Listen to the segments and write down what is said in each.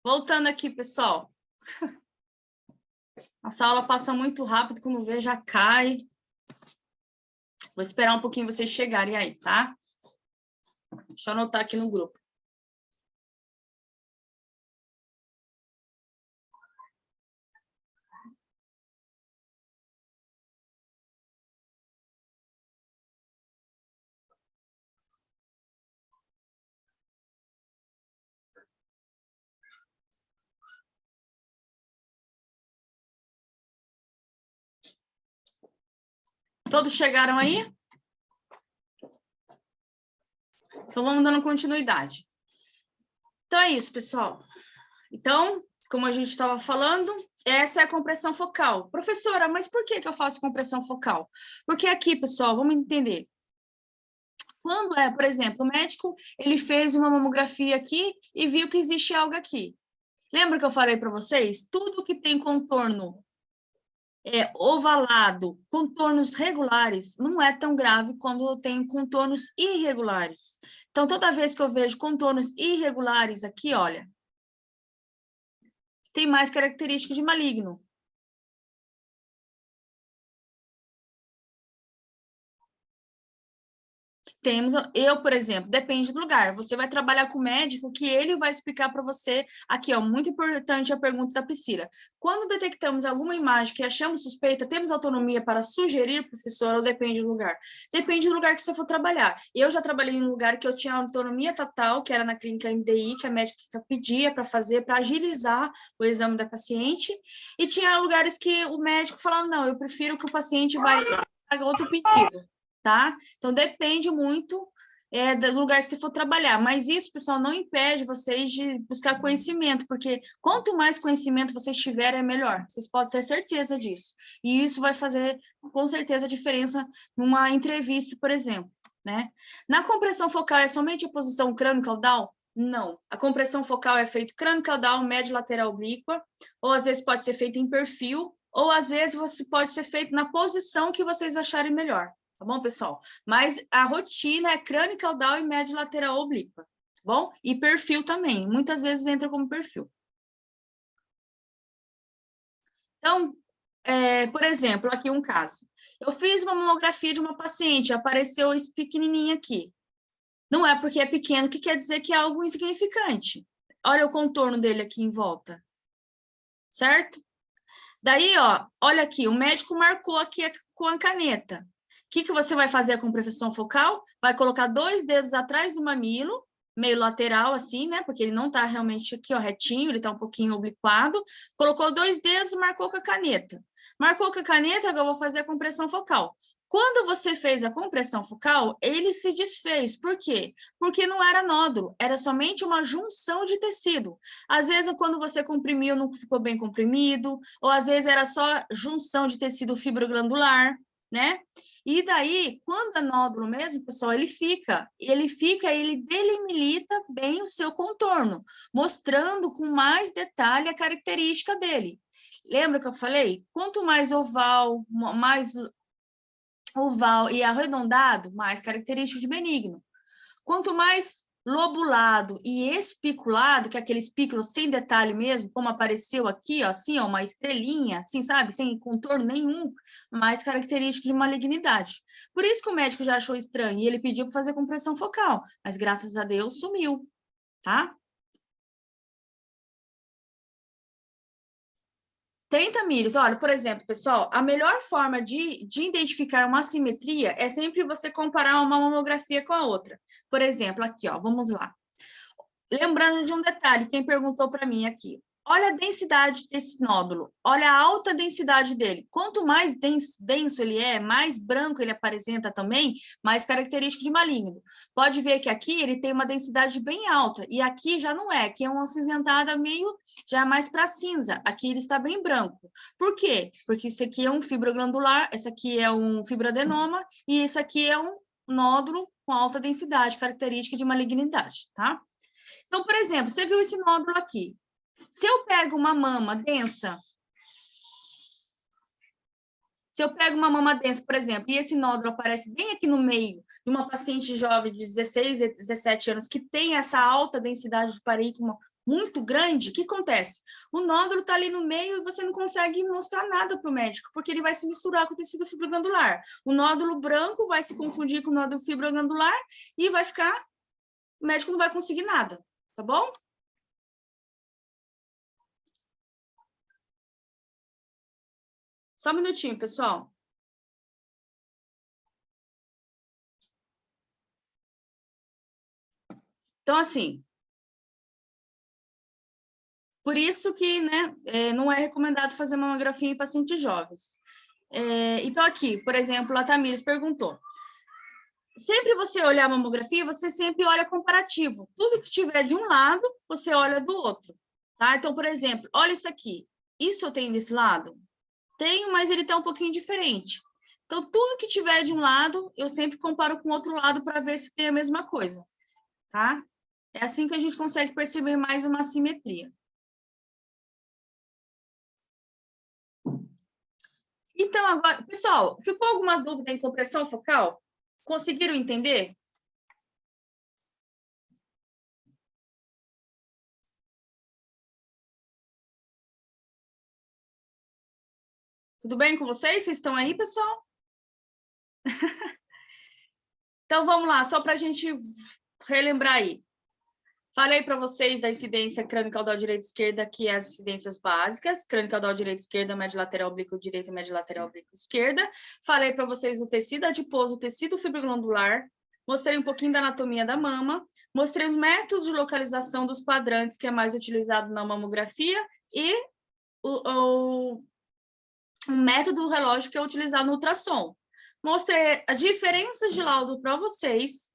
Voltando aqui, pessoal. Essa aula passa muito rápido, quando vê já cai. Vou esperar um pouquinho vocês chegarem aí, tá? Deixa eu anotar aqui no grupo. Todos chegaram aí? Então, vamos dando continuidade. Então, é isso, pessoal. Então, como a gente estava falando, essa é a compressão focal. Professora, mas por que eu faço compressão focal? Porque aqui, pessoal, vamos entender. Quando por exemplo, o médico, ele fez uma mamografia aqui e viu que existe algo aqui. Lembra que eu falei para vocês? Tudo que tem contorno ovalado, contornos regulares, não é tão grave quando eu tenho contornos irregulares. Então, toda vez que eu vejo contornos irregulares aqui, olha, tem mais característica de maligno. Eu, por exemplo, depende do lugar. Você vai trabalhar com o médico que ele vai explicar para você. Aqui, ó, muito importante a pergunta da Priscila. Quando detectamos alguma imagem que achamos suspeita, temos autonomia para sugerir, professor, ou depende do lugar? Depende do lugar que você for trabalhar. Eu já trabalhei em um lugar que eu tinha autonomia total, que era na clínica MDI, que a médica pedia para fazer, para agilizar o exame da paciente, e tinha lugares que o médico falava, não, eu prefiro que o paciente vá para outro pedido. Tá? Então, depende muito do lugar que você for trabalhar, mas isso, pessoal, não impede vocês de buscar conhecimento, porque quanto mais conhecimento vocês tiverem, é melhor, vocês podem ter certeza disso, e isso vai fazer, com certeza, a diferença numa entrevista, por exemplo, né? Na compressão focal, é somente a posição crânio-caudal? Não, a compressão focal é feita crânio-caudal, médio-lateral oblíqua, ou às vezes pode ser feita em perfil, ou às vezes pode ser feito na posição que vocês acharem melhor. Tá bom, pessoal? Mas a rotina é crânio caudal e médio lateral oblíqua, tá bom? E perfil também, muitas vezes entra como perfil. Então, por exemplo, aqui um caso. Eu fiz uma mamografia de uma paciente, apareceu esse pequenininho aqui. Não é porque é pequeno que quer dizer que é algo insignificante. Olha o contorno dele aqui em volta. Certo? Daí, ó, olha aqui, o médico marcou aqui com a caneta. O que você vai fazer com compressão focal? Vai colocar 2 dedos atrás do mamilo, meio lateral assim, né? Porque ele não tá realmente aqui, ó, retinho, ele tá um pouquinho obliquado. Colocou 2 dedos e marcou com a caneta. Marcou com a caneta, agora eu vou fazer a compressão focal. Quando você fez a compressão focal, ele se desfez. Por quê? Porque não era nódulo, era somente uma junção de tecido. Às vezes, quando você comprimiu, não ficou bem comprimido, ou às vezes era só junção de tecido fibroglandular, né? E daí, quando é nódulo mesmo, pessoal, ele delimita bem o seu contorno, mostrando com mais detalhe a característica dele. Lembra que eu falei? Quanto mais oval e arredondado, mais características de benigno. Quanto mais lobulado e espiculado, que é aquele espículo sem detalhe mesmo, como apareceu aqui, ó, assim, ó, uma estrelinha, assim, sabe, sem contorno nenhum, mais característico de malignidade. Por isso que o médico já achou estranho e ele pediu para fazer compressão focal, mas graças a Deus sumiu, tá? 30 milhas, olha, por exemplo, pessoal, a melhor forma de identificar uma assimetria é sempre você comparar uma mamografia com a outra. Por exemplo, aqui, ó, vamos lá. Lembrando de um detalhe, quem perguntou para mim aqui. Olha a densidade desse nódulo, olha a alta densidade dele. Quanto mais denso ele é, mais branco ele apresenta também, mais característico de maligno. Pode ver que aqui ele tem uma densidade bem alta, e aqui já não é, aqui é uma acinzentada meio, já mais para cinza. Aqui ele está bem branco. Por quê? Porque isso aqui é um fibroglandular, esse aqui é um fibroadenoma, e isso aqui é um nódulo com alta densidade, característica de malignidade, tá? Então, por exemplo, você viu esse nódulo aqui. Se eu pego uma mama densa, por exemplo, e esse nódulo aparece bem aqui no meio de uma paciente jovem de 16 a 17 anos que tem essa alta densidade de parênquima muito grande, o que acontece? O nódulo está ali no meio e você não consegue mostrar nada para o médico, porque ele vai se misturar com o tecido fibroglandular. O nódulo branco vai se confundir com o nódulo fibroglandular e vai ficar, o médico não vai conseguir nada, tá bom? Só um minutinho, pessoal. Então, assim, por isso que, né, não é recomendado fazer mamografia em pacientes jovens. Então, aqui, por exemplo, a Tamires perguntou. Sempre você olhar a mamografia, você sempre olha comparativo. Tudo que tiver de um lado, você olha do outro, tá? Então, por exemplo, olha isso aqui. Isso eu tenho desse lado? Tenho, mas ele está um pouquinho diferente. Então, tudo que tiver de um lado, eu sempre comparo com o outro lado para ver se tem a mesma coisa, tá? É assim que a gente consegue perceber mais uma simetria. Então, agora, pessoal, ficou alguma dúvida em compressão focal? Conseguiram entender? Tudo bem com vocês? Vocês estão aí, pessoal? Então, vamos lá, só para a gente relembrar aí. Falei para vocês da incidência crânio-caudal direita-esquerda, que é as incidências básicas, crânio-caudal direita-esquerda, médio lateral oblíquo direita e médio lateral oblíquo esquerda. Falei para vocês do tecido adiposo, tecido fibroglandular. Mostrei um pouquinho da anatomia da mama. Mostrei os métodos de localização dos quadrantes, que é mais utilizado na mamografia, e o método do relógio, que é utilizado no ultrassom. Mostrei as diferenças de laudo para vocês.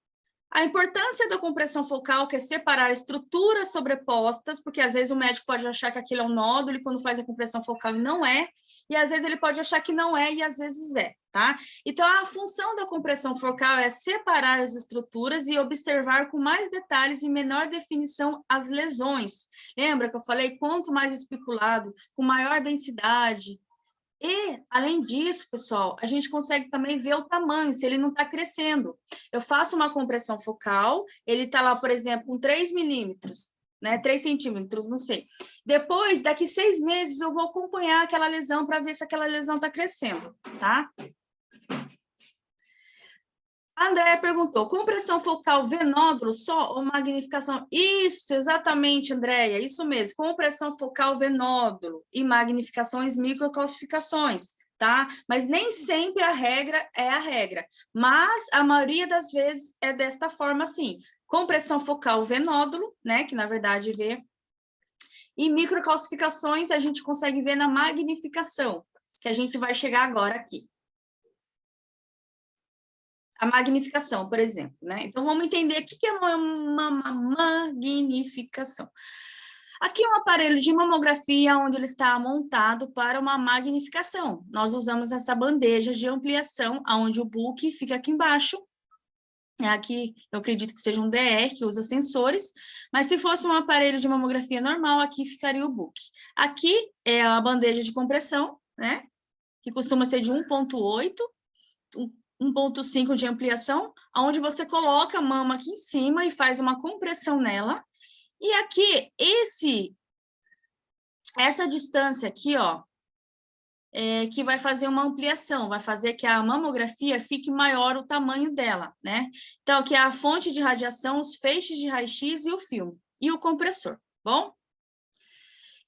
A importância da compressão focal, que é separar estruturas sobrepostas, porque às vezes o médico pode achar que aquilo é um nódulo e quando faz a compressão focal não é, e às vezes ele pode achar que não é e às vezes é, tá? Então, a função da compressão focal é separar as estruturas e observar com mais detalhes e menor definição as lesões. Lembra que eu falei? Quanto mais especulado, com maior densidade. E, além disso, pessoal, a gente consegue também ver o tamanho, se ele não está crescendo. Eu faço uma compressão focal, ele está lá, por exemplo, com 3 milímetros, né? 3 centímetros, não sei. Depois, daqui 6 meses, eu vou acompanhar aquela lesão para ver se aquela lesão está crescendo, tá? A Andréia perguntou, compressão focal vê nódulo só ou magnificação? Isso, exatamente, Andréia, isso mesmo. Compressão focal vê nódulo e magnificações microcalcificações, tá? Mas nem sempre a regra é a regra. Mas a maioria das vezes é desta forma, sim. Compressão focal vê nódulo, né? Que na verdade vê. E microcalcificações a gente consegue ver na magnificação, que a gente vai chegar agora aqui. A magnificação, por exemplo, né? Então, vamos entender o que é uma magnificação. Aqui é um aparelho de mamografia onde ele está montado para uma magnificação. Nós usamos essa bandeja de ampliação, onde o book fica aqui embaixo. Aqui, eu acredito que seja um DR, que usa sensores, mas se fosse um aparelho de mamografia normal, aqui ficaria o book. Aqui é a bandeja de compressão, né? Que costuma ser de 1,8, 1,5 de ampliação, onde você coloca a mama aqui em cima e faz uma compressão nela. E aqui, essa distância aqui, ó, que vai fazer uma ampliação, vai fazer que a mamografia fique maior o tamanho dela, né? Então, aqui é a fonte de radiação, os feixes de raio-x e o filme, e o compressor, bom?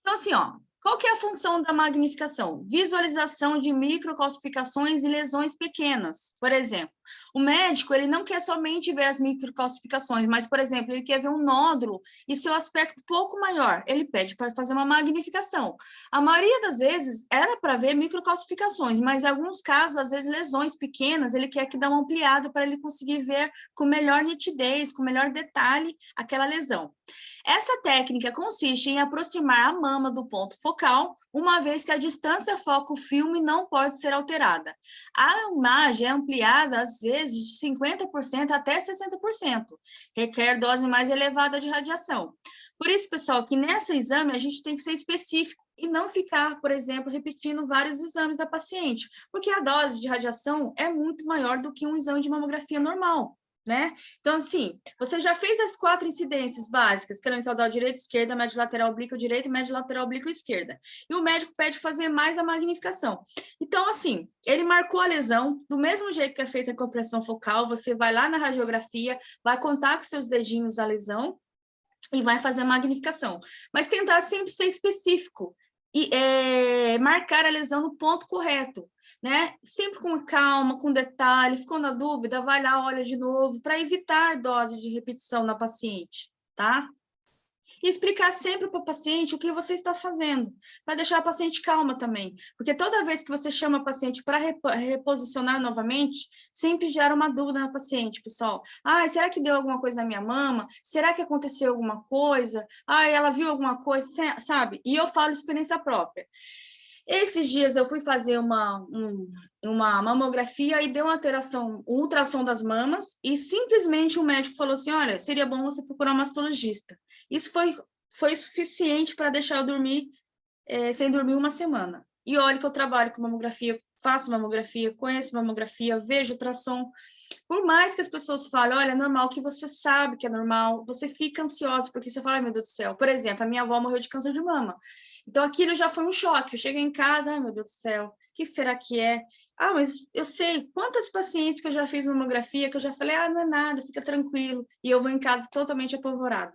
Então, assim, ó, qual que é a função da magnificação? Visualização de microcalcificações e lesões pequenas. Por exemplo, o médico, ele não quer somente ver as microcalcificações, mas, por exemplo, ele quer ver um nódulo e seu aspecto pouco maior. Ele pede para fazer uma magnificação. A maioria das vezes era para ver microcalcificações, mas em alguns casos, às vezes, lesões pequenas, ele quer que dê uma ampliada para ele conseguir ver com melhor nitidez, com melhor detalhe aquela lesão. Essa técnica consiste em aproximar a mama do ponto focal, uma vez que a distância foco-filme não pode ser alterada. A imagem é ampliada, às vezes, de 50% até 60%, requer dose mais elevada de radiação. Por isso, pessoal, que nesse exame a gente tem que ser específico e não ficar, por exemplo, repetindo vários exames da paciente, porque a dose de radiação é muito maior do que um exame de mamografia normal. né? Então, assim, você já fez as 4 incidências básicas, crânio caudal direito, esquerda, médio lateral oblíquo direito, médio lateral oblíquo esquerda. E o médico pede fazer mais a magnificação. Então, assim, ele marcou a lesão, do mesmo jeito que é feita a compressão focal, você vai lá na radiografia, vai contar com seus dedinhos a lesão, e vai fazer a magnificação. Mas tentar sempre ser específico e marcar a lesão no ponto correto, né? Sempre com calma, com detalhe, ficou na dúvida, vai lá, olha de novo, para evitar dose de repetição na paciente, tá? E explicar sempre para o paciente o que você está fazendo, para deixar a paciente calma também. Porque toda vez que você chama a paciente para reposicionar novamente, sempre gera uma dúvida na paciente, pessoal. Ah, será que deu alguma coisa na minha mama? Será que aconteceu alguma coisa? Ah, ela viu alguma coisa, sabe? E eu falo experiência própria. Esses dias eu fui fazer uma mamografia e deu uma alteração, um ultrassom das mamas, e simplesmente o médico falou assim, olha, seria bom você procurar um mastologista. Isso foi suficiente para deixar eu dormir, sem dormir uma semana. E olha que eu trabalho com mamografia, faço mamografia, conheço mamografia, vejo ultrassom. Por mais que as pessoas falem, olha, é normal, que você sabe que é normal, você fica ansiosa, porque você fala, ai, meu Deus do céu. Por exemplo, a minha avó morreu de câncer de mama. Então, aquilo já foi um choque. Eu cheguei em casa, ai, meu Deus do céu, o que será que é? Ah, mas eu sei quantas pacientes que eu já fiz mamografia, que eu já falei, ah, não é nada, fica tranquilo. E eu vou em casa totalmente apavorada.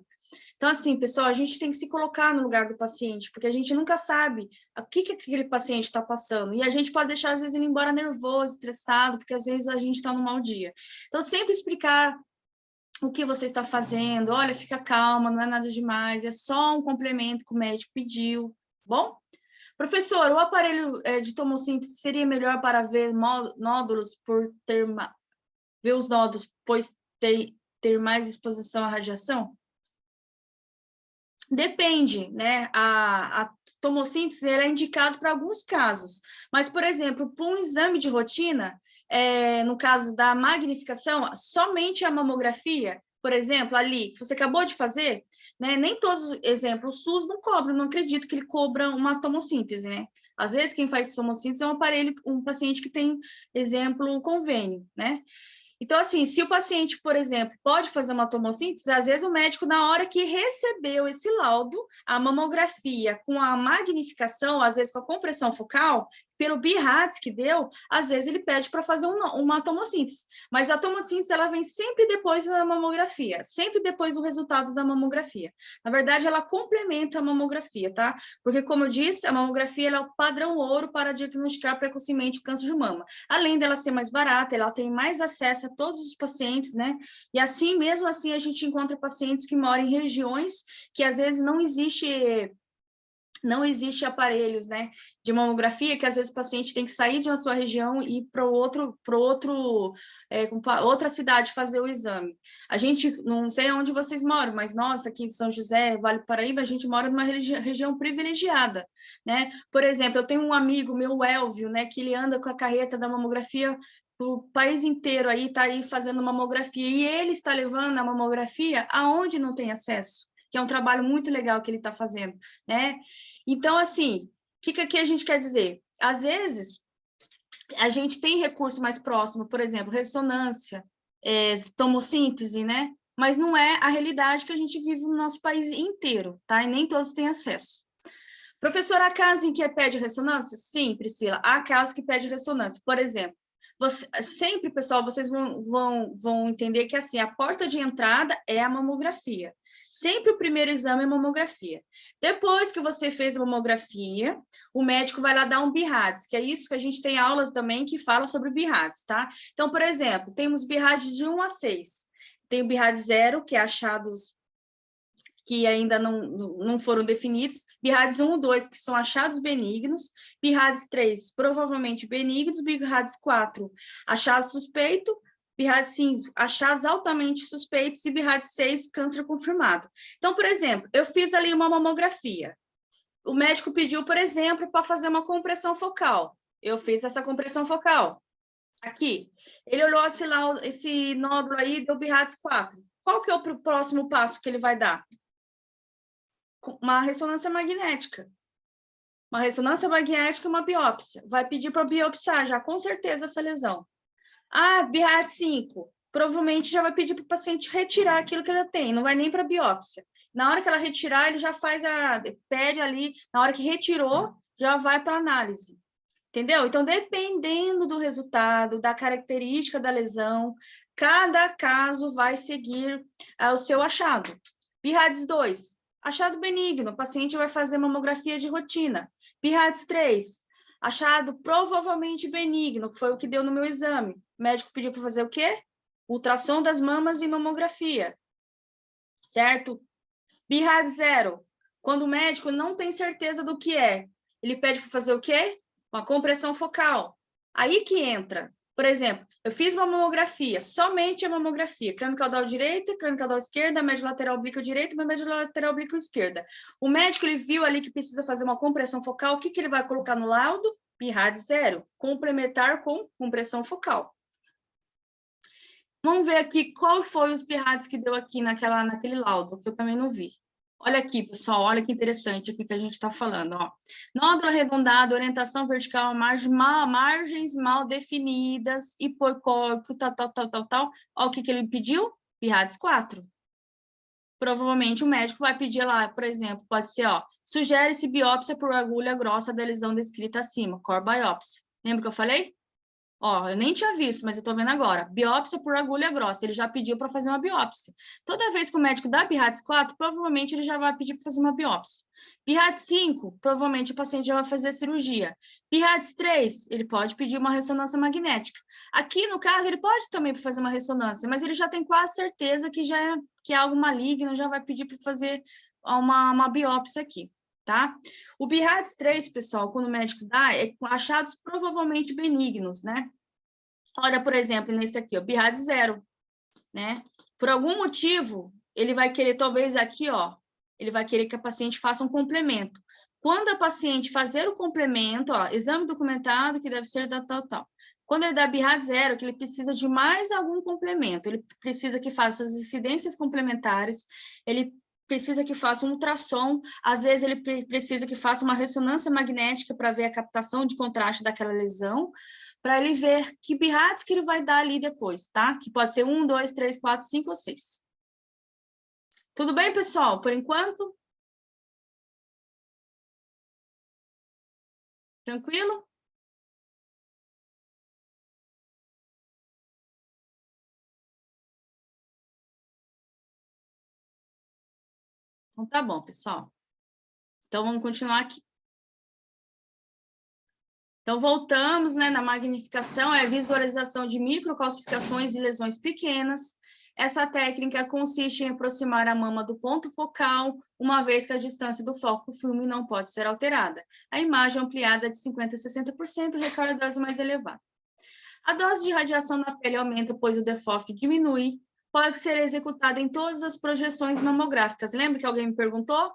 Então, assim, pessoal, a gente tem que se colocar no lugar do paciente, porque a gente nunca sabe o que aquele paciente está passando. E a gente pode deixar, às vezes, ele embora nervoso, estressado, porque às vezes a gente está num mau dia. Então, sempre explicar o que você está fazendo, olha, fica calma, não é nada demais, é só um complemento que o médico pediu, bom? Professor, o aparelho de tomossíntese seria melhor para ver nódulos ver os nódulos, pois ter mais exposição à radiação? Depende, né? A tomossíntese é indicado para alguns casos, mas, por exemplo, para um exame de rotina, no caso da magnificação, somente a mamografia, por exemplo, ali, que você acabou de fazer, né? Nem todos, exemplo, o SUS não cobra, não acredito que ele cobra uma tomossíntese, né? Às vezes, quem faz tomossíntese é um aparelho, um paciente que tem, exemplo, convênio, né? Então, assim, se o paciente, por exemplo, pode fazer uma tomossíntese, às vezes o médico, na hora que recebeu esse laudo, a mamografia com a magnificação, às vezes com a compressão focal, pelo BIRADS que deu, às vezes ele pede para fazer uma tomossíntese. Mas a tomossíntese, ela vem sempre depois da mamografia, sempre depois do resultado da mamografia. Na verdade, ela complementa a mamografia, tá? Porque, como eu disse, a mamografia ela é o padrão ouro para diagnosticar precocemente o câncer de mama. Além dela ser mais barata, ela tem mais acesso a todos os pacientes, né? E assim, mesmo assim, a gente encontra pacientes que moram em regiões que às vezes não existe aparelhos, né, de mamografia, que às vezes o paciente tem que sair de uma sua região e ir para outra cidade fazer o exame. A gente, não sei onde vocês moram, mas nós aqui em São José, Vale do Paraíba, a gente mora numa região privilegiada, né? Por exemplo, eu tenho um amigo meu, o Elvio, né, que ele anda com a carreta da mamografia o país inteiro aí, está aí fazendo mamografia, e ele está levando a mamografia aonde não tem acesso, que é um trabalho muito legal que ele está fazendo, né? Então, assim, o que a gente quer dizer? Às vezes, a gente tem recurso mais próximo, por exemplo, ressonância, tomossíntese, né? Mas não é a realidade que a gente vive no nosso país inteiro, tá? E nem todos têm acesso. Professora, há casos em que pede ressonância? Sim, Priscila, há casos que pede ressonância. Por exemplo, sempre, pessoal, vocês vão entender que assim, a porta de entrada é a mamografia. Sempre o primeiro exame é mamografia. Depois que você fez a mamografia, o médico vai lá dar um BIRADS, que é isso que a gente tem aulas também que falam sobre BIRADS, tá? Então, por exemplo, temos BIRADS de 1 a 6. Tem o BIRADS 0, que é achados que ainda não foram definidos, BIRADS 1 e 2, que são achados benignos, BIRADS 3, provavelmente benignos, BIRADS 4, achado suspeito, BIRADS 5, achados altamente suspeitos e BIRADS 6, câncer confirmado. Então, por exemplo, eu fiz ali uma mamografia, o médico pediu, por exemplo, para fazer uma compressão focal, eu fiz essa compressão focal, aqui, ele olhou esse nódulo aí, deu BIRADS 4, qual que é o próximo passo que ele vai dar? Uma ressonância magnética. Uma ressonância magnética e uma biópsia. Vai pedir para biopsiar já, com certeza, essa lesão. Ah, BIRADS 5. provavelmente já vai pedir para o paciente retirar aquilo que ela tem, não vai nem para biópsia. Na hora que ela retirar, ele já pede ali, na hora que retirou, já vai para análise. Entendeu? Então, dependendo do resultado, da característica da lesão, cada caso vai seguir o seu achado. PIRADS 2, achado benigno, o paciente vai fazer mamografia de rotina. PIRADS 3, achado provavelmente benigno, que foi o que deu no meu exame. O médico pediu para fazer o quê? Ultrassom das mamas e mamografia, certo? PIRADS 0, quando o médico não tem certeza do que é, ele pede para fazer o quê? Uma compressão focal. Aí que entra. Por exemplo, eu fiz uma mamografia, somente a mamografia, crânio caudal direita, crânio caudal esquerda, médio lateral oblíquo direita, médio lateral oblíquo esquerda. O médico, ele viu ali que precisa fazer uma compressão focal, o que ele vai colocar no laudo? PIRADS 0, complementar com compressão focal. Vamos ver aqui qual foi os PIRADS que deu aqui naquele laudo, que eu também não vi. Olha aqui, pessoal, olha que interessante aqui que a gente está falando, ó. Nódulo arredondado, orientação vertical, margens mal definidas, hipocórdico, tal. Olha o que ele pediu? PIRADS 4. Provavelmente o médico vai pedir lá, por exemplo, pode ser, ó, sugere-se biópsia por agulha grossa da lesão descrita acima, core biopsy. Lembra que eu falei? Ó, eu nem tinha visto, mas eu tô vendo agora. Biópsia por agulha grossa. Ele já pediu para fazer uma biópsia. Toda vez que o médico dá PIRADS 4, provavelmente ele já vai pedir para fazer uma biópsia. PIRADS 5, provavelmente o paciente já vai fazer a cirurgia. PIRADS 3, ele pode pedir uma ressonância magnética. Aqui, no caso, ele pode também fazer uma ressonância, mas ele já tem quase certeza que é algo maligno, já vai pedir para fazer uma biópsia aqui. Tá? O PIRADS 3, pessoal, quando o médico dá, é com achados provavelmente benignos, né? Olha, por exemplo, nesse aqui, o PIRADS 0, né? Por algum motivo, ele vai querer, talvez aqui, ó, ele vai querer que a paciente faça um complemento. Quando a paciente fazer o complemento, ó, exame documentado que deve ser da tal. Quando ele dá PIRADS 0, que ele precisa de mais algum complemento, ele precisa que faça as incidências complementares, ele precisa que faça um ultrassom, às vezes ele precisa que faça uma ressonância magnética para ver a captação de contraste daquela lesão, para ele ver que PIRADS que ele vai dar ali depois, tá? Que pode ser 1, 2, 3, 4, 5 ou 6. Tudo bem, pessoal? Por enquanto? Tranquilo? Então, tá bom, pessoal. Então, vamos continuar aqui. Então, voltamos, né, na magnificação, é a visualização de microcalcificações e lesões pequenas. Essa técnica consiste em aproximar a mama do ponto focal, uma vez que a distância do foco do filme não pode ser alterada. A imagem ampliada de 50% a 60% requer dose mais elevada. A dose de radiação na pele aumenta, pois o DFOF diminui. Pode ser executada em todas as projeções mamográficas. Lembra que alguém me perguntou?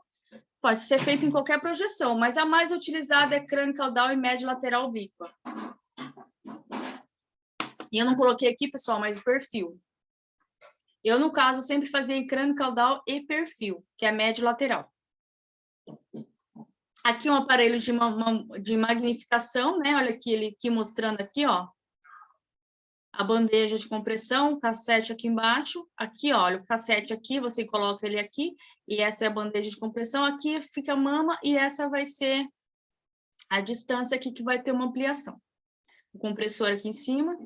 Pode ser feito em qualquer projeção, mas a mais utilizada é crânio caudal e médio lateral oblíqua. E eu não coloquei aqui, pessoal, mas o perfil. Eu, no caso, sempre fazia em crânio caudal e perfil, que é médio lateral. Aqui um aparelho de magnificação, né? Olha aqui, ele aqui mostrando aqui, ó. A bandeja de compressão, o cassete aqui embaixo. Aqui, olha, o cassete aqui, você coloca ele aqui, e essa é a bandeja de compressão. Aqui fica a mama, e essa vai ser a distância aqui que vai ter uma ampliação. O compressor aqui em cima.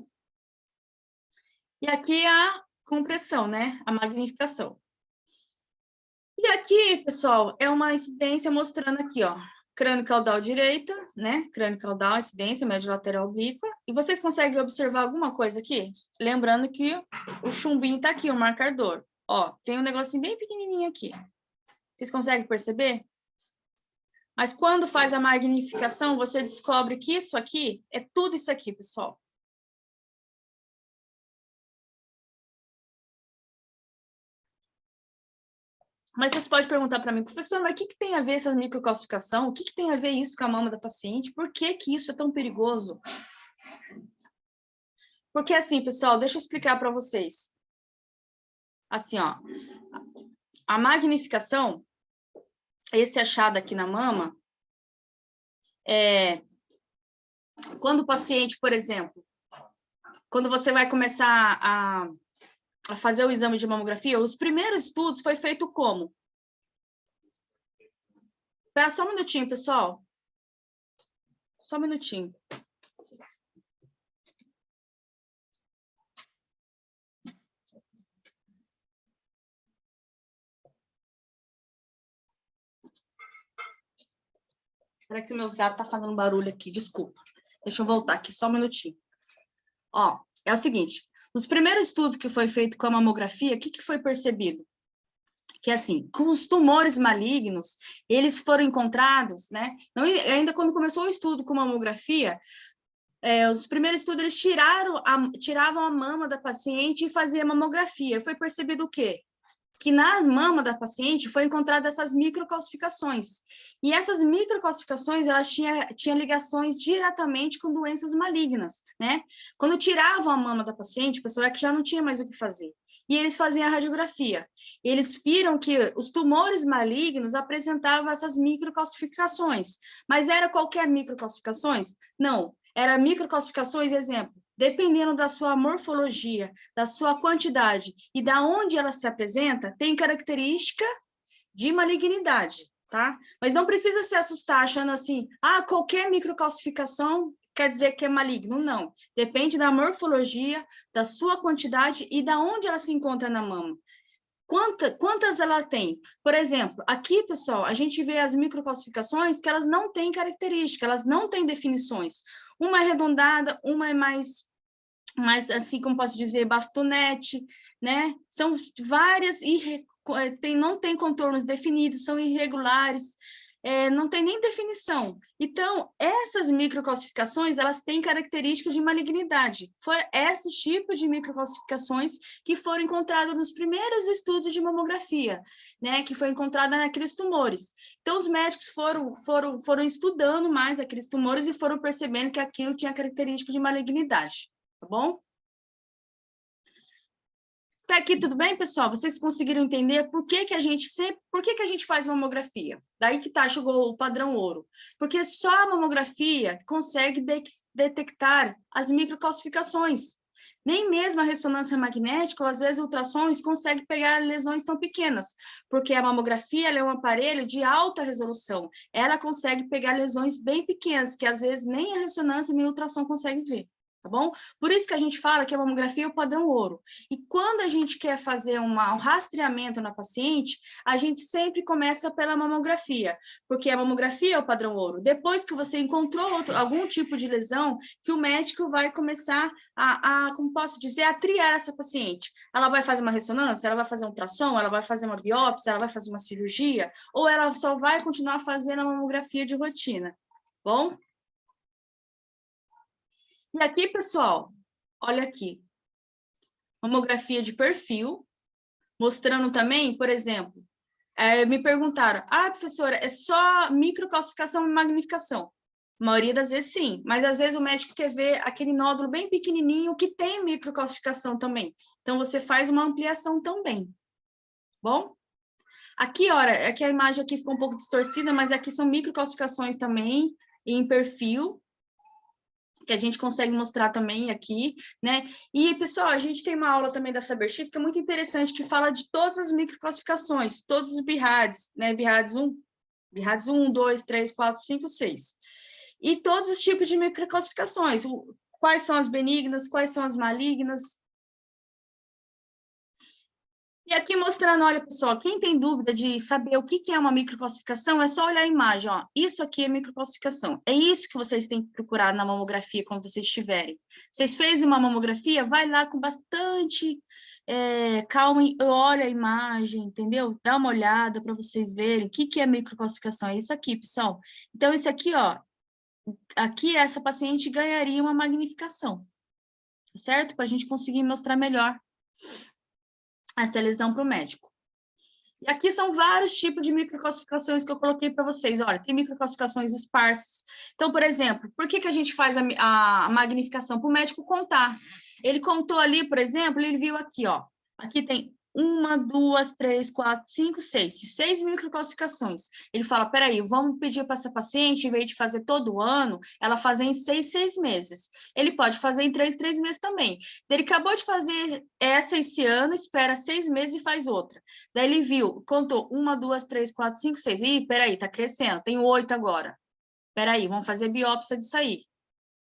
E aqui a compressão, né? A magnificação. E aqui, pessoal, é uma incidência mostrando aqui, ó. Crânio caudal direita, né? Crânio caudal, incidência, médio lateral oblíqua. E vocês conseguem observar alguma coisa aqui? Lembrando que o chumbinho tá aqui, o marcador. Ó, tem um negocinho bem pequenininho aqui. Vocês conseguem perceber? Mas quando faz a magnificação, você descobre que isso aqui é tudo isso aqui, pessoal. Mas vocês podem perguntar para mim, professor, mas o que tem a ver essa microcalcificação? O que tem a ver isso com a mama da paciente? Por que isso é tão perigoso? Porque assim, pessoal, deixa eu explicar para vocês. Assim, ó, a magnificação, esse achado aqui na mama, quando o paciente, por exemplo, quando você vai começar a fazer o exame de mamografia, os primeiros estudos foi feito como? Espera só um minutinho, pessoal. Só um minutinho. Espera que meus gatos estão fazendo barulho aqui, desculpa. Deixa eu voltar aqui, só um minutinho. Ó, é o seguinte, nos primeiros estudos que foi feito com a mamografia, o que foi percebido? Que, assim, com os tumores malignos, eles foram encontrados, né? Não, ainda quando começou o estudo com mamografia, os primeiros estudos, eles tiravam a mama da paciente e faziam mamografia. Foi percebido o quê? Que nas mamas da paciente foi encontrada essas microcalcificações. E essas microcalcificações, elas tinham ligações diretamente com doenças malignas, né? Quando tiravam a mama da paciente, o pessoal que já não tinha mais o que fazer. E eles faziam a radiografia. Eles viram que os tumores malignos apresentavam essas microcalcificações. Mas era qualquer microcalcificações? Não. Era microcalcificações, exemplo, dependendo da sua morfologia, da sua quantidade e da onde ela se apresenta, tem característica de malignidade, tá? Mas não precisa se assustar achando assim, qualquer microcalcificação quer dizer que é maligno. Não. Depende da morfologia, da sua quantidade e da onde ela se encontra na mama. Quantas ela tem? Por exemplo, aqui, pessoal, a gente vê as microcalcificações que elas não têm característica, elas não têm definições. Uma é arredondada, uma é mais assim, como posso dizer, bastonete, né? São várias, não tem contornos definidos, são irregulares, não tem nem definição. Então, essas microcalcificações, elas têm características de malignidade. Foram esses tipos de microcalcificações que foram encontrados nos primeiros estudos de mamografia, né? Que foi encontrada naqueles tumores. Então, os médicos foram estudando mais aqueles tumores e foram percebendo que aquilo tinha características de malignidade. Tá bom? Tá aqui tudo bem, pessoal? Vocês conseguiram entender por que a gente faz mamografia? Daí que tá, chegou o padrão ouro. Porque só a mamografia consegue detectar as microcalcificações. Nem mesmo a ressonância magnética, ou às vezes ultrassons, consegue pegar lesões tão pequenas, porque a mamografia ela é um aparelho de alta resolução. Ela consegue pegar lesões bem pequenas, que às vezes nem a ressonância nem o ultrassom consegue ver. Tá bom? Por isso que a gente fala que a mamografia é o padrão ouro. E quando a gente quer fazer um rastreamento na paciente, a gente sempre começa pela mamografia, porque a mamografia é o padrão ouro. Depois que você encontrou algum tipo de lesão, que o médico vai começar como posso dizer, a triar essa paciente. Ela vai fazer uma ressonância, ela vai fazer um ultrassom, ela vai fazer uma biópsia, ela vai fazer uma cirurgia, ou ela só vai continuar fazendo a mamografia de rotina. Bom? E aqui, pessoal, olha aqui, mamografia de perfil, mostrando também, por exemplo, me perguntaram, professora, é só microcalcificação e magnificação? A maioria das vezes, sim, mas às vezes o médico quer ver aquele nódulo bem pequenininho que tem microcalcificação também. Então, você faz uma ampliação também, bom? Aqui, olha, aqui a imagem aqui ficou um pouco distorcida, mas aqui são microcalcificações também em perfil, que a gente consegue mostrar também aqui, né? E, pessoal, a gente tem uma aula também da SaberX, que é muito interessante, que fala de todas as microclassificações, todos os BIRADs, né? BIRADs 1, 2, 3, 4, 5, 6. E todos os tipos de microclassificações, quais são as benignas, quais são as malignas. E aqui mostrando, olha, pessoal, quem tem dúvida de saber o que é uma microcalcificação, é só olhar a imagem, ó. Isso aqui é microcalcificação. É isso que vocês têm que procurar na mamografia quando vocês estiverem. Vocês fez uma mamografia, vai lá com bastante calma e olha a imagem, entendeu? Dá uma olhada para vocês verem o que é microcalcificação. É isso aqui, pessoal. Então, isso aqui, ó, aqui essa paciente ganharia uma magnificação, certo? Para a gente conseguir mostrar melhor essa lesão para o médico. E aqui são vários tipos de microcalcificações que eu coloquei para vocês. Olha, tem microcalcificações esparsas. Então, por exemplo, por que a gente faz a magnificação? Para o médico contar. Ele contou ali, por exemplo, ele viu aqui, ó. Aqui tem 1, 2, 3, 4, 5, 6. 6 microclassificações. Ele fala, peraí, vamos pedir para essa paciente, em vez de fazer todo ano, ela fazer em 6 meses. Ele pode fazer em 3 meses também. Ele acabou de fazer essa esse ano, espera 6 meses e faz outra. Daí ele viu, contou 1, 2, 3, 4, 5, 6. Ih, peraí, tá crescendo, tem 8 agora. Peraí, vamos fazer biópsia disso aí,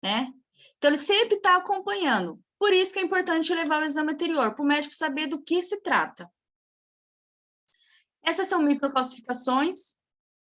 né? Então, ele sempre está acompanhando. Por isso que é importante levar o exame anterior, para o médico saber do que se trata. Essas são microclassificações.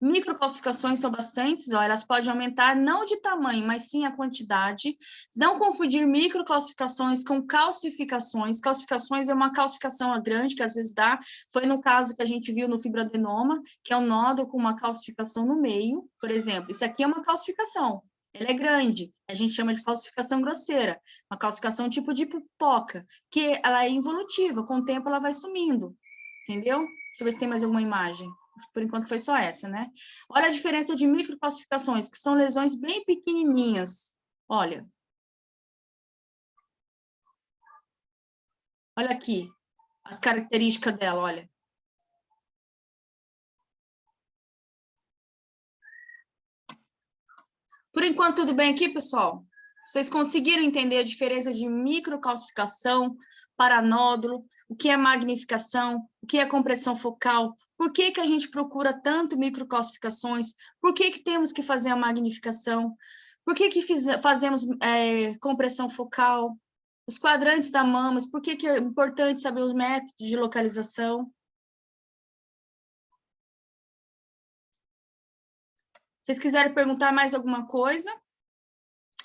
Microclassificações são bastantes, ó, elas podem aumentar não de tamanho, mas sim a quantidade. Não confundir microclassificações com calcificações. Calcificações é uma calcificação grande que às vezes dá. Foi no caso que a gente viu no fibroadenoma, que é um nódulo com uma calcificação no meio, por exemplo. Isso aqui é uma calcificação. Ela é grande, a gente chama de calcificação grosseira, uma calcificação tipo de pipoca, que ela é involutiva, com o tempo ela vai sumindo, entendeu? Deixa eu ver se tem mais alguma imagem. Por enquanto foi só essa, né? Olha a diferença de microcalcificações, que são lesões bem pequenininhas. Olha. Olha aqui as características dela, olha. Por enquanto, tudo bem aqui, pessoal? Vocês conseguiram entender a diferença de microcalcificação para nódulo, o que é magnificação, o que é compressão focal, por que que a gente procura tanto microcalcificações, por que que temos que fazer a magnificação, por que que fazemos compressão focal, os quadrantes da mama, por que que é importante saber os métodos de localização. Vocês quiserem perguntar mais alguma coisa?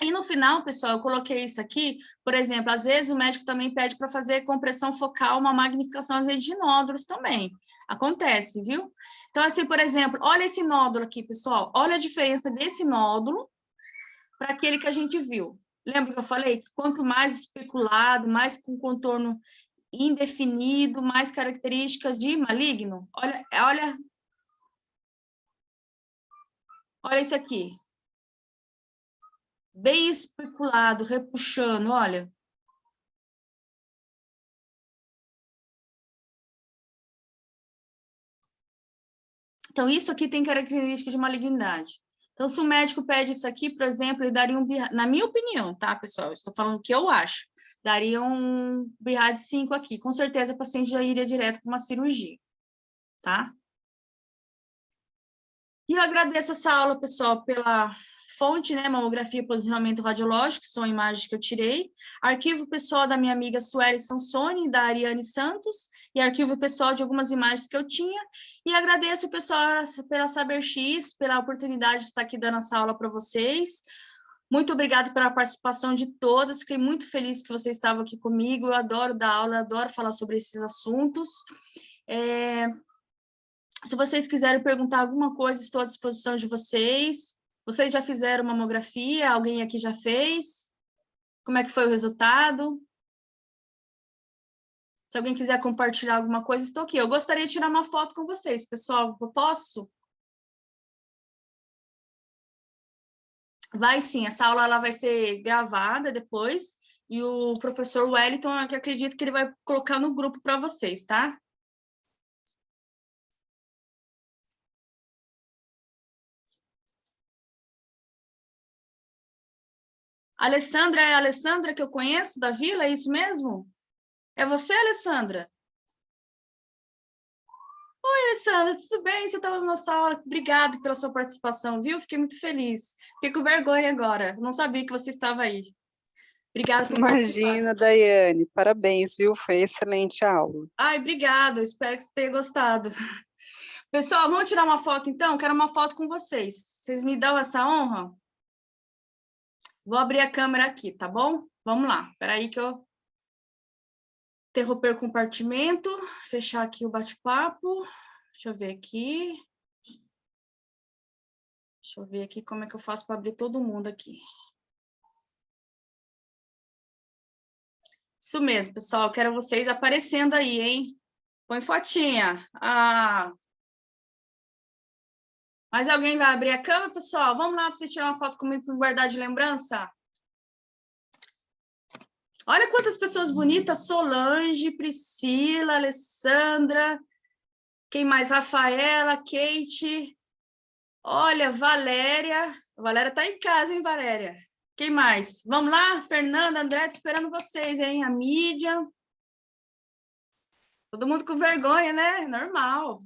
E no final, pessoal, eu coloquei isso aqui, por exemplo, às vezes o médico também pede para fazer compressão focal, uma magnificação às vezes, de nódulos também. Acontece, viu? Então, assim, por exemplo, olha esse nódulo aqui, pessoal. Olha a diferença desse nódulo para aquele que a gente viu. Lembra que eu falei que quanto mais especulado, mais com contorno indefinido, mais característica de maligno? Olha isso aqui. Bem especulado, repuxando, olha. Então, isso aqui tem característica de malignidade. Então, se o médico pede isso aqui, por exemplo, ele daria um BIRAD, na minha opinião, tá, pessoal? Eu estou falando o que eu acho. Daria um BIRAD 5 aqui. Com certeza, o paciente já iria direto para uma cirurgia, tá? E eu agradeço essa aula, pessoal, pela fonte, né, mamografia e posicionamento radiológico, que são imagens que eu tirei, arquivo pessoal da minha amiga Sueli Sansoni, da Ariane Santos, e arquivo pessoal de algumas imagens que eu tinha, e agradeço, pessoal, pela SaberX, pela oportunidade de estar aqui dando essa aula para vocês. Muito obrigada pela participação de todos, fiquei muito feliz que vocês estavam aqui comigo, eu adoro dar aula, eu adoro falar sobre esses assuntos. Se vocês quiserem perguntar alguma coisa, estou à disposição de vocês. Vocês já fizeram mamografia? Alguém aqui já fez? Como é que foi o resultado? Se alguém quiser compartilhar alguma coisa, estou aqui. Eu gostaria de tirar uma foto com vocês, pessoal. Eu posso? Vai sim, essa aula ela vai ser gravada depois, e o professor Wellington, que acredito que ele vai colocar no grupo para vocês, tá? Alessandra, é a Alessandra que eu conheço da Vila, é isso mesmo? É você, Alessandra? Alessandra, tudo bem? Você estava na nossa aula. Obrigada pela sua participação, viu? Fiquei muito feliz. Fiquei com vergonha agora. Não sabia que você estava aí. Obrigada por participar. Imagina, Daiane. Parabéns, viu? Foi excelente a aula. Ai, obrigada. Espero que você tenha gostado. Pessoal, vamos tirar uma foto, então? Quero uma foto com vocês. Vocês me dão essa honra? Vou abrir a câmera aqui, tá bom? Vamos lá. Espera aí que eu... Interromper o compartimento. Fechar aqui o bate-papo. Deixa eu ver aqui. Deixa eu ver aqui como é que eu faço para abrir todo mundo aqui. Isso mesmo, pessoal. Quero vocês aparecendo aí, hein? Põe fotinha. Ah. Mas alguém vai abrir a câmera, pessoal? Vamos lá para você tirar uma foto comigo para guardar de lembrança? Olha quantas pessoas bonitas, Solange, Priscila, Alessandra, quem mais? Rafaela, Kate, olha, Valéria tá em casa, hein, Valéria? Quem mais? Vamos lá, Fernanda, André, esperando vocês, hein, a mídia. Todo mundo com vergonha, né? Normal.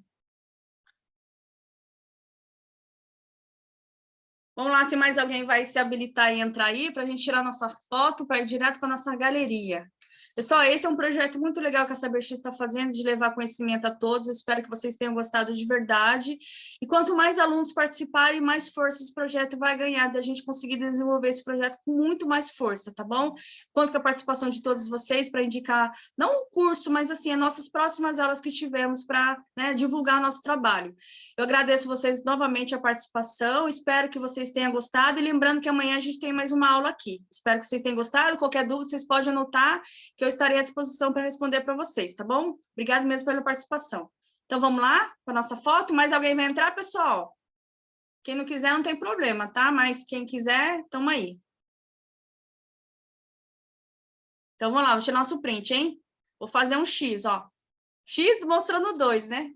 Vamos lá, se mais alguém vai se habilitar e entrar aí, para a gente tirar nossa foto, para ir direto para a nossa galeria. Pessoal, esse é um projeto muito legal que a CyberX está fazendo, de levar conhecimento a todos. Eu espero que vocês tenham gostado de verdade. E quanto mais alunos participarem, mais força esse projeto vai ganhar, da gente conseguir desenvolver esse projeto com muito mais força, tá bom? Conto com a participação de todos vocês para indicar, não o curso, mas assim, as nossas próximas aulas que tivemos para, né, divulgar o nosso trabalho. Eu agradeço vocês novamente a participação, espero que vocês tenham gostado, e lembrando que amanhã a gente tem mais uma aula aqui. Espero que vocês tenham gostado, qualquer dúvida vocês podem anotar, que eu estarei à disposição para responder para vocês, tá bom? Obrigada mesmo pela participação. Então, vamos lá para a nossa foto. Mais alguém vai entrar, pessoal? Quem não quiser, não tem problema, tá? Mas quem quiser, tamo aí. Então, vamos lá, vou tirar nosso print, hein? Vou fazer um X, ó. X mostrando 2, né?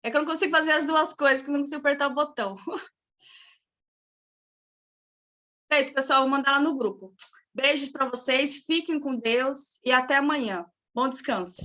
É que eu não consigo fazer as duas coisas, porque eu não consigo apertar o botão. Feito, pessoal, vou mandar lá no grupo. Beijos para vocês, fiquem com Deus e até amanhã. Bom descanso.